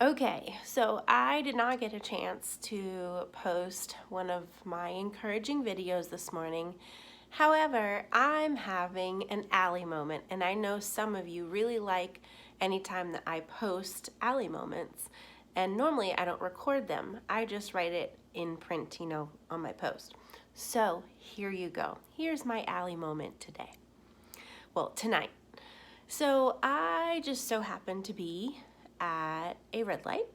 Okay, so I did not get a chance to post one of my encouraging videos this morning. However, I'm having an Allie moment, and I know some of you really like anytime that I post Allie moments. And normally I don't record them, I just write it in print, on my post. So here you go. Here's my Allie moment today. Well, tonight. So I just so happened to be at a red light,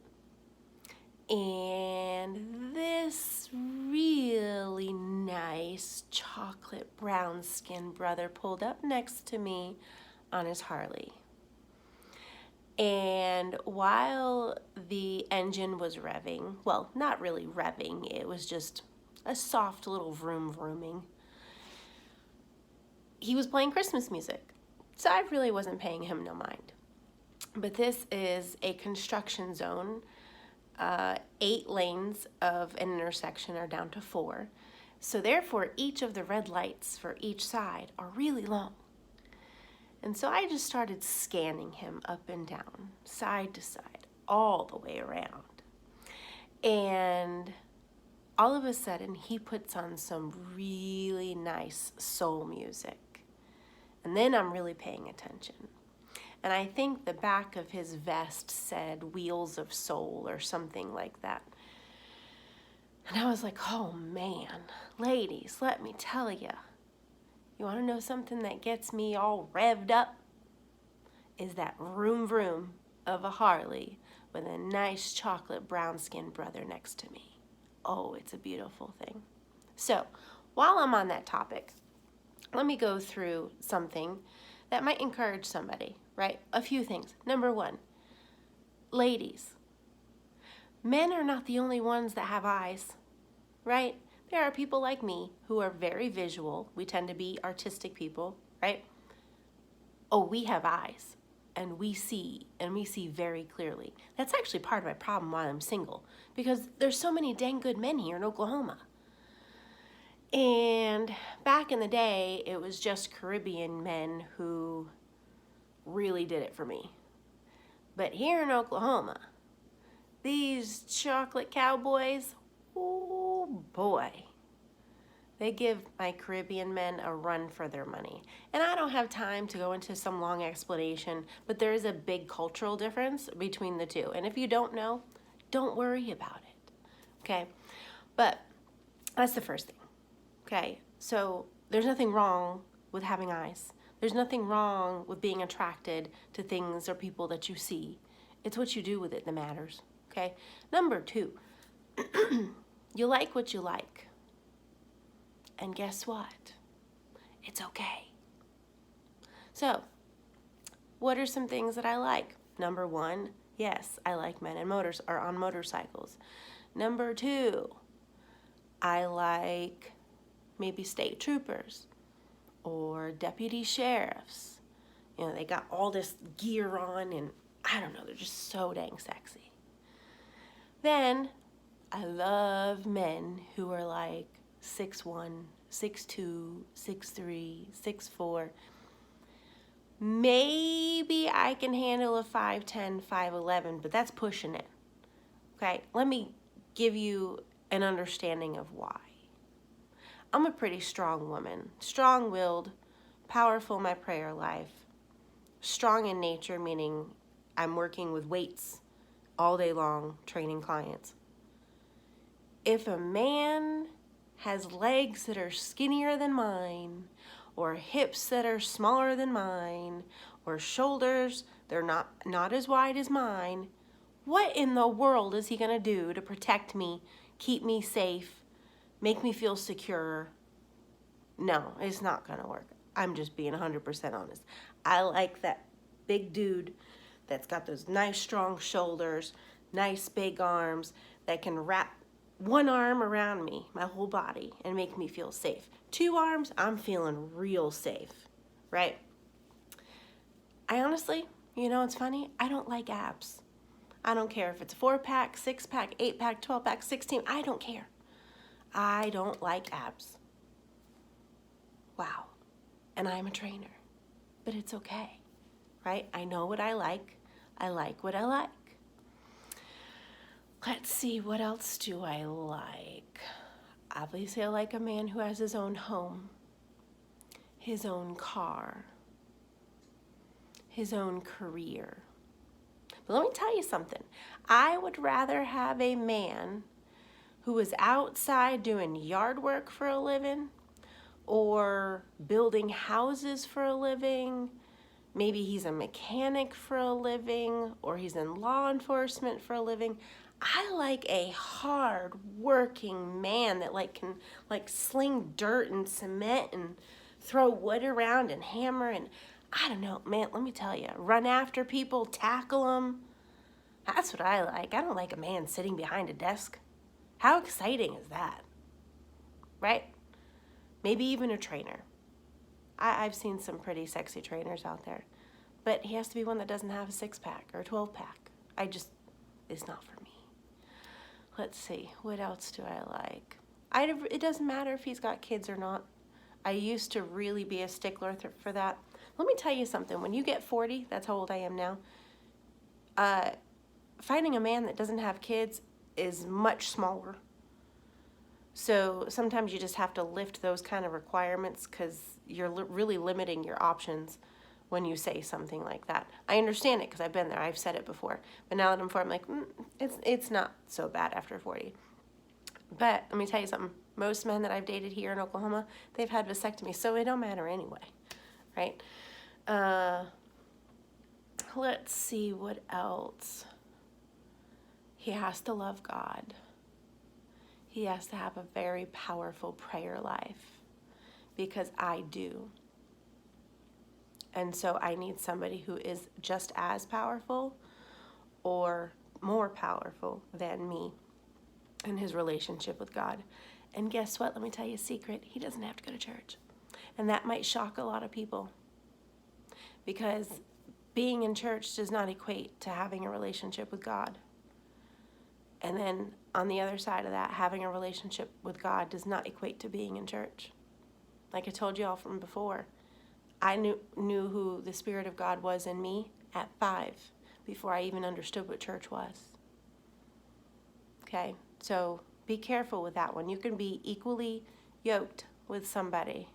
and this really nice chocolate brown skinned brother pulled up next to me on his Harley. And while the engine was revving, well, not really revving, it was just a soft little vroom vrooming, he was playing Christmas music. So I really wasn't paying him no mind. But this is a construction zone. 8 lanes of an intersection are down to 4. So therefore, each of the red lights for each side are really long. And so I just started scanning him up and down, side to side, all the way around. And all of a sudden, he puts on some really nice soul music. And then I'm really paying attention. And I think the back of his vest said Wheels of Soul or something like that. And I was like, oh man, ladies, let me tell you. You want to know something that gets me all revved up? Is that vroom vroom of a Harley with a nice chocolate brown skinned brother next to me. Oh, it's a beautiful thing. So while I'm on that topic, let me go through something that might encourage somebody, right? A few things. Number 1, ladies, men are not the only ones that have eyes, right? There are people like me who are very visual. We tend to be artistic people, right? Oh, we have eyes, and we see very clearly. That's actually part of my problem while I'm single, because there's so many dang good men here in Oklahoma. And back in the day, it was just Caribbean men who really did it for me. But here in Oklahoma, these chocolate cowboys, oh boy, they give my Caribbean men a run for their money. And I don't have time to go into some long explanation, but there is a big cultural difference between the two. And if you don't know, don't worry about it, okay? But that's the first thing. Okay, so there's nothing wrong with having eyes. There's nothing wrong with being attracted to things or people that you see. It's what you do with it that matters, okay? Number 2, you like what you like. And guess what? It's okay. So, what are some things that I like? Number 1, yes, I like men in on motorcycles. Number 2, I like maybe state troopers or deputy sheriffs. They got all this gear on, and I don't know, they're just so dang sexy. Then I love men who are like 6'1", 6'2", 6'3", 6'4". Maybe I can handle a 5'10", 5'11", but that's pushing it. Okay, let me give you an understanding of why. I'm a pretty strong woman, strong-willed, powerful in my prayer life, strong in nature, meaning I'm working with weights all day long, training clients. If a man has legs that are skinnier than mine, or hips that are smaller than mine, or shoulders they're not as wide as mine, what in the world is he gonna do to protect me, keep me safe, make me feel secure? No, it's not gonna work. I'm just being 100% honest. I like that big dude that's got those nice strong shoulders, nice big arms, that can wrap one arm around me, my whole body, and make me feel safe. 2 arms, I'm feeling real safe, right? I honestly, it's funny, I don't like abs. I don't care if it's a 4-pack, 6-pack, 8-pack, 12-pack, 16, I don't care. I don't like abs. Wow. And I'm a trainer. But it's okay, right? I know what I like. I like what I like. Let's see, what else do I like? Obviously, I like a man who has his own home, his own car, his own career. But let me tell you something. I would rather have a man who is outside doing yard work for a living or building houses for a living. Maybe he's a mechanic for a living, or he's in law enforcement for a living. I like a hard working man that can sling dirt and cement and throw wood around and hammer and I don't know, man, let me tell you, run after people, tackle them. That's what I like. I don't like a man sitting behind a desk. How exciting is that? Right? Maybe even a trainer. I've seen some pretty sexy trainers out there. But he has to be one that doesn't have a 6-pack or a 12-pack. It's not for me. Let's see, what else do I like? It doesn't matter if he's got kids or not. I used to really be a stickler for that. Let me tell you something. When you get 40, that's how old I am now, finding a man that doesn't have kids is much smaller. So sometimes you just have to lift those kind of requirements because you're really limiting your options when you say something like that. I understand it because I've been there. I've said it before. But now that I'm 40, I'm like, it's not so bad after 40. But let me tell you something. Most men that I've dated here in Oklahoma, they've had vasectomies, so it don't matter anyway, right? Let's see what else. He has to love God. He has to have a very powerful prayer life because I do. And so I need somebody who is just as powerful or more powerful than me in his relationship with God. And guess what? Let me tell you a secret. He doesn't have to go to church. And that might shock a lot of people because being in church does not equate to having a relationship with God. And then on the other side of that, having a relationship with God does not equate to being in church. Like I told you all from before, I knew who the Spirit of God was in me at 5 before I even understood what church was. Okay, so be careful with that one. You can be equally yoked with somebody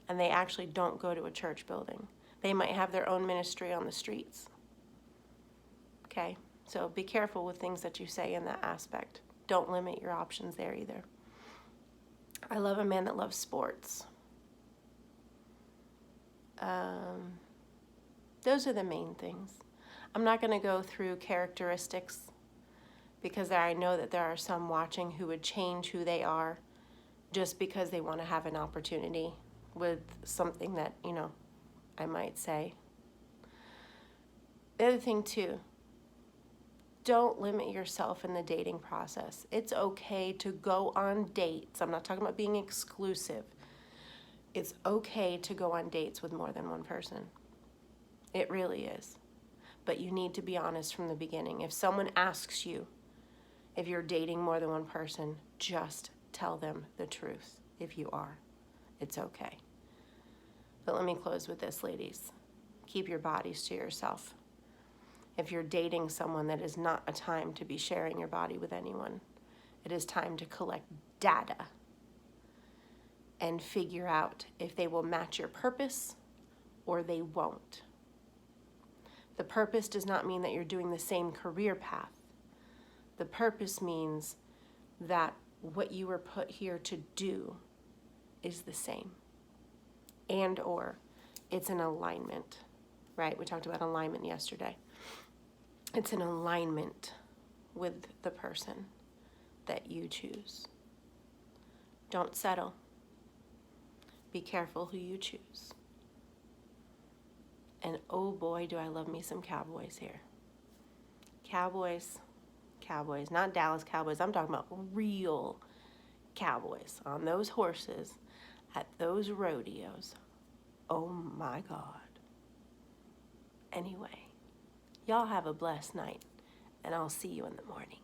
and they actually don't go to a church building. They might have their own ministry on the streets. Okay, so be careful with things that you say in that aspect. Don't limit your options there either. I love a man that loves sports. Those are the main things. I'm not going to go through characteristics because I know that there are some watching who would change who they are just because they want to have an opportunity with something that, I might say. The other thing too, don't limit yourself in the dating process. It's okay to go on dates. I'm not talking about being exclusive. It's okay to go on dates with more than one person. It really is. But you need to be honest from the beginning. If someone asks you if you're dating more than one person, just tell them the truth if you are. It's okay. But let me close with this, ladies. Keep your bodies to yourself. If you're dating someone, that is not a time to be sharing your body with anyone. It is time to collect data and figure out if they will match your purpose or they won't. The purpose does not mean that you're doing the same career path. The purpose means that what you were put here to do is the same. And or it's an alignment, right? We talked about alignment yesterday. It's an alignment with the person that you choose. Don't settle. Be careful who you choose. And oh boy, do I love me some Cowboys here. Cowboys, not Dallas Cowboys. I'm talking about real cowboys on those horses at those rodeos. Oh my God. Anyway, y'all have a blessed night, and I'll see you in the morning.